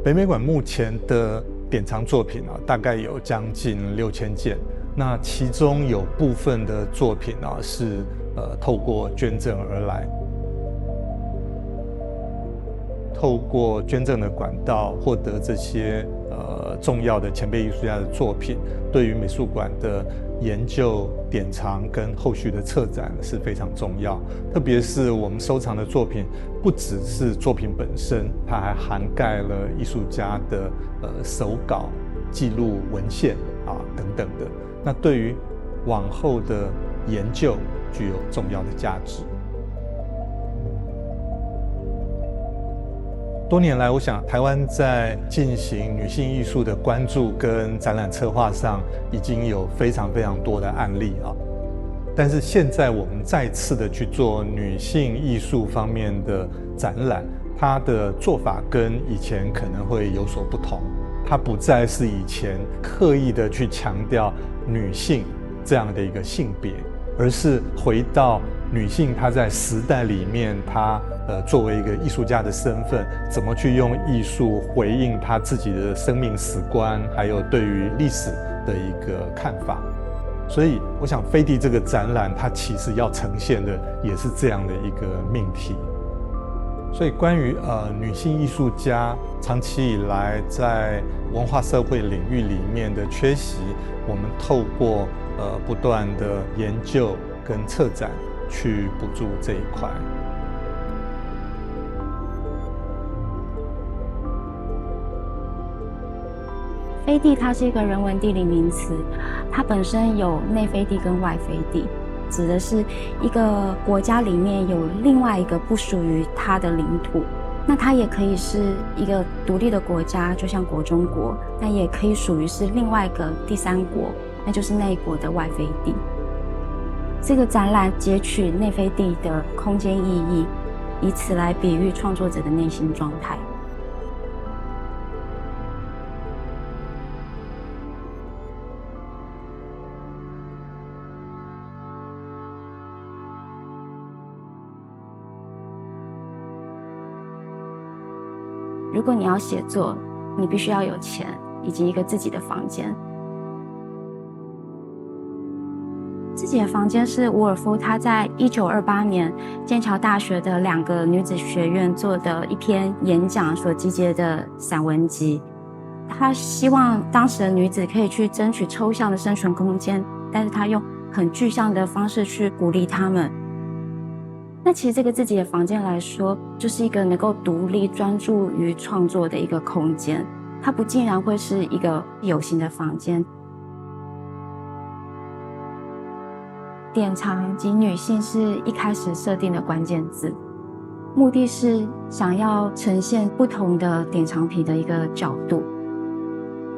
北美馆目前的典藏作品大概有将近6000件，那其中有部分的作品是透过捐赠而来。透过捐赠的管道获得这些重要的前辈艺术家的作品，对于美术馆的研究、典藏跟后续的策展是非常重要。特别是我们收藏的作品，不只是作品本身，它还涵盖了艺术家的手稿、记录文献等等的。那对于往后的研究具有重要的价值。多年来，我想台湾在进行女性艺术的关注跟展览策划上，已经有非常多的案例但是现在我们再次的去做女性艺术方面的展览，它的做法跟以前可能会有所不同。它不再是以前刻意的去强调女性这样的一个性别，而是回到女性她在时代里面，她作为一个艺术家的身份，怎么去用艺术回应她自己的生命史观，还有对于历史的一个看法。所以我想飞地这个展览，它其实要呈现的也是这样的一个命题。所以关于女性艺术家长期以来在文化社会领域里面的缺席，我们透过不断的研究跟策展去补助这一块。飞地它是一个人文地理名词，它本身有内飞地跟外飞地，指的是一个国家里面有另外一个不属于它的领土。那它也可以是一个独立的国家，就像国中国，那也可以属于是另外一个第三国，那就是那一国的外飞地。这个展览截取内飞地的空间意义，以此来比喻创作者的内心状态。如果你要写作，你必须要有钱以及一个自己的房间。自己的房间是伍尔夫他在1928年剑桥大学的2个女子学院做的一篇演讲所集结的散文集。他希望当时的女子可以去争取抽象的生存空间，但是他用很具象的方式去鼓励她们。那其实这个自己的房间来说，就是一个能够独立专注于创作的一个空间，它不尽然会是一个有形的房间。典藏及女性是一开始设定的关键字，目的是想要呈现不同的典藏品的一个角度。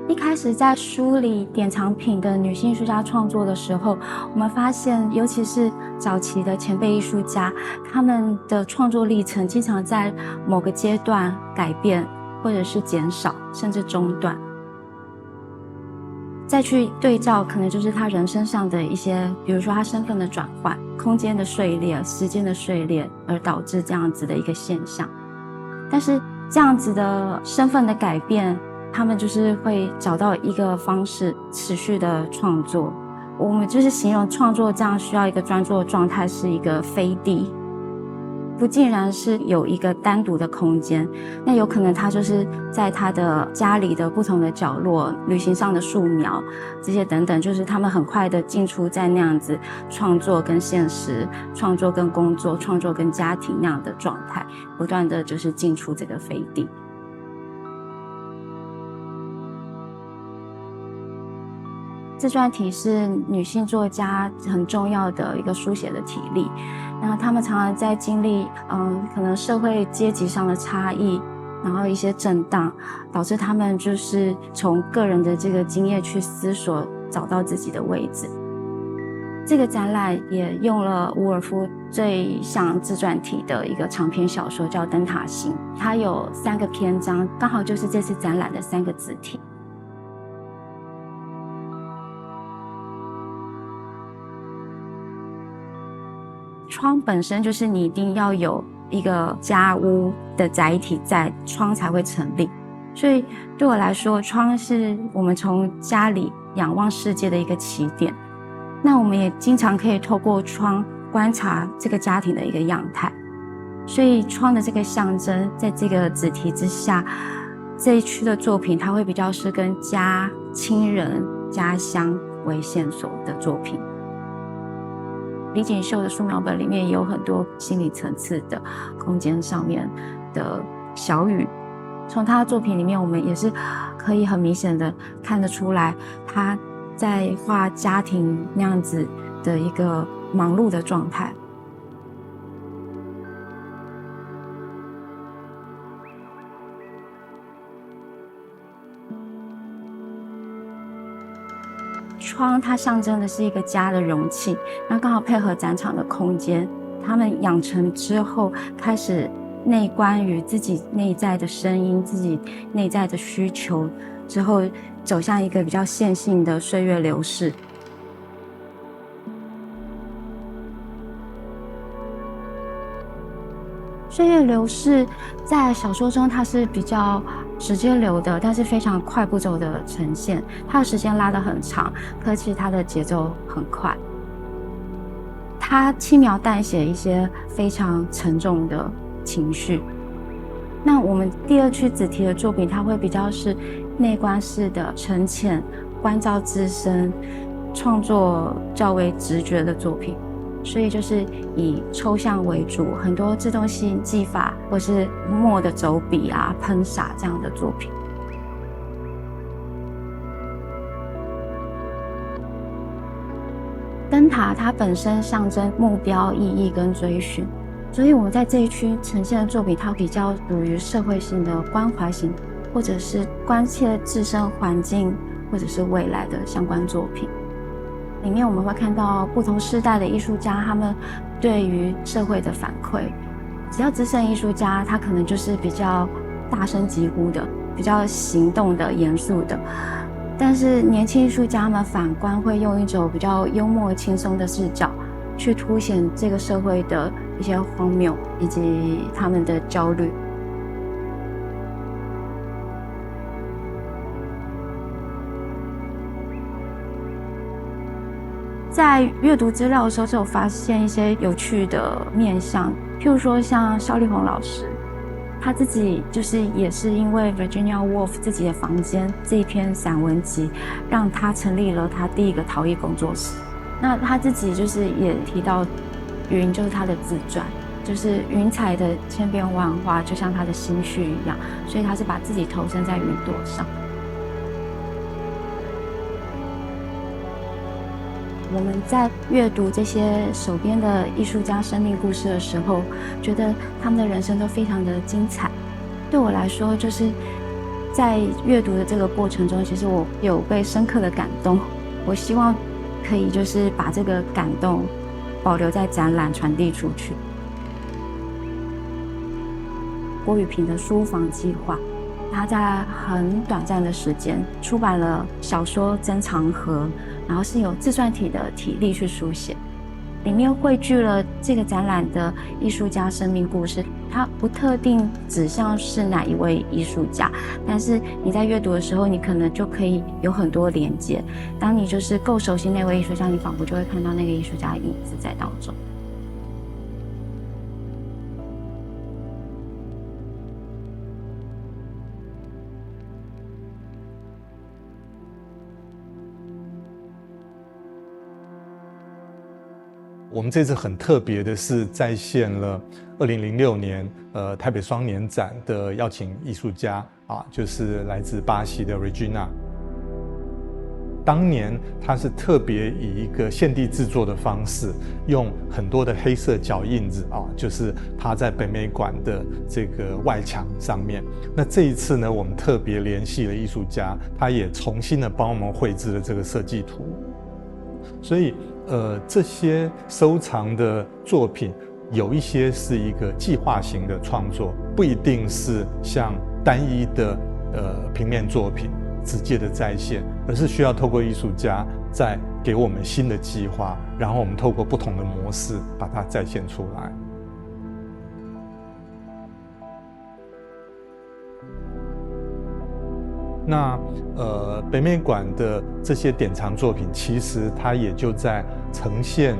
一开始在梳理典藏品的女性艺术家创作的时候，我们发现，尤其是早期的前辈艺术家，他们的创作历程经常在某个阶段改变，或者是减少，甚至中断。再去对照，可能就是他人生上的一些，比如说他身份的转换、空间的碎裂、时间的碎裂，而导致这样子的一个现象。但是这样子的身份的改变，他们就是会找到一个方式持续的创作。我们就是形容创作这样需要一个专注的状态，是一个飞地，不尽然是有一个单独的空间。那有可能他就是在他的家里的不同的角落，旅行上的素描这些等等，就是他们很快的进出在那样子创作跟现实、创作跟工作、创作跟家庭那样的状态，不断的就是进出这个飞地。自传体是女性作家很重要的一个书写的体例，那她们常常在经历可能社会阶级上的差异，然后一些震荡，导致她们就是从个人的这个经验去思索，找到自己的位置。这个展览也用了伍尔夫最像自传体的一个长篇小说，叫《灯塔星》，它有3个篇章，刚好就是这次展览的3个子题。窗本身就是你一定要有一个家屋的载体在，窗才会成立。所以对我来说，窗是我们从家里仰望世界的一个起点。那我们也经常可以透过窗观察这个家庭的一个样态。所以窗的这个象征，在这个子题之下，这一区的作品它会比较是跟家、亲人、家乡为线索的作品。李锦绣的素描本里面也有很多心理层次的空间上面的小语，从他的作品里面，我们也是可以很明显的看得出来，他在画家庭那样子的一个忙碌的状态。窗它象征的是一个家的容器，那刚好配合展场的空间，他们养成之后开始内观于自己内在的声音，自己内在的需求，之后走向一个比较线性的岁月流逝。岁月流逝在小说中它是比较直接流的，但是非常快步骤的呈现，它的时间拉得很长，可其实它的节奏很快。它轻描淡写一些非常沉重的情绪。那我们第二区子题的作品，它会比较是内观式的沉潜、关照自身，创作较为直觉的作品。所以就是以抽象为主，很多自动性技法或是墨的走笔啊、喷洒这样的作品。灯塔它本身象征目标、意义跟追寻，所以我们在这一区呈现的作品，它比较属于社会性的关怀型，或者是关切自身环境或者是未来的相关作品。里面我们会看到不同世代的艺术家，他们对于社会的反馈。只要资深艺术家，他可能就是比较大声疾呼的，比较行动的、严肃的。但是年轻艺术家们反观会用一种比较幽默、轻松的视角，去凸显这个社会的一些荒谬以及他们的焦虑。在阅读资料的时候，就有发现一些有趣的面向，譬如说像萧丽红老师，他自己也是因为 Virginia Woolf 自己的房间这一篇散文集，让他成立了他第一个陶艺工作室。那他自己也提到，云就是他的自传，就是云彩的千变万化，就像他的心绪一样，所以他是把自己投身在云朵上。我们在阅读这些手边的艺术家生命故事的时候，觉得他们的人生都非常的精彩。对我来说，就是在阅读的这个过程中，其实我有被深刻的感动。我希望可以把这个感动保留在展览，传递出去。郭雨萍的书房计划，他在很短暂的时间出版了小说《珍藏盒》，然后是有自传体的体力去书写，里面汇聚了这个展览的艺术家生命故事。它不特定指向是哪一位艺术家，但是你在阅读的时候，你可能就可以有很多连接。当你够熟悉那位艺术家，你仿佛就会看到那个艺术家的影子在当中。我们这次很特别的是再现了2006年台北双年展的邀请艺术家就是来自巴西的 Regina。当年他是特别以一个现地制作的方式，用很多的黑色脚印子就是他在北美馆的这个外墙上面。那这一次呢，我们特别联系了艺术家，他也重新的帮我们绘制了这个设计图。所以这些收藏的作品有一些是一个计划型的创作，不一定是像单一的平面作品直接的再现，而是需要透过艺术家再给我们新的计划，然后我们透过不同的模式把它再现出来。那北美馆的这些典藏作品，其实它也就在呈现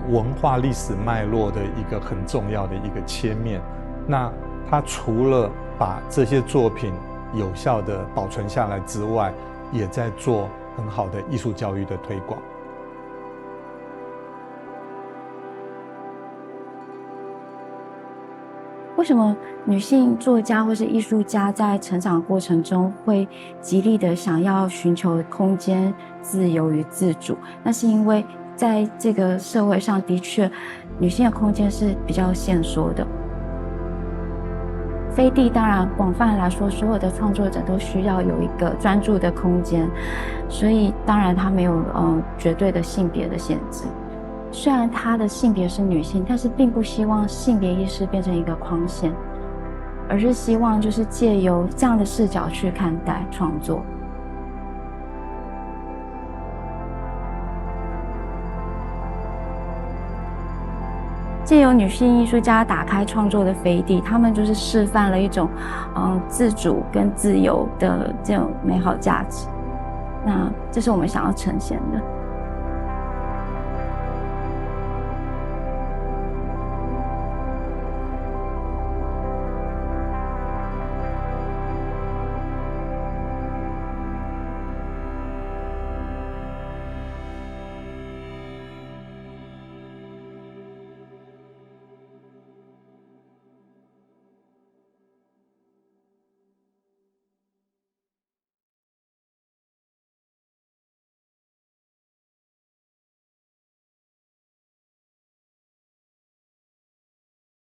文化历史脉络的一个很重要的一个切面。那它除了把这些作品有效的保存下来之外，也在做很好的艺术教育的推广。为什么女性作家或是艺术家在成长过程中会极力的想要寻求空间自由与自主？那是因为在这个社会上，的确女性的空间是比较限缩的。飞地当然广泛来说，所有的创作者都需要有一个专注的空间，所以当然它没有绝对的性别的限制。虽然她的性别是女性，但是并不希望性别意识变成一个框线，而是希望就是借由这样的视角去看待创作。借由女性艺术家打开创作的飞地，他们就是示范了一种自主跟自由的这种美好价值。那这是我们想要呈现的。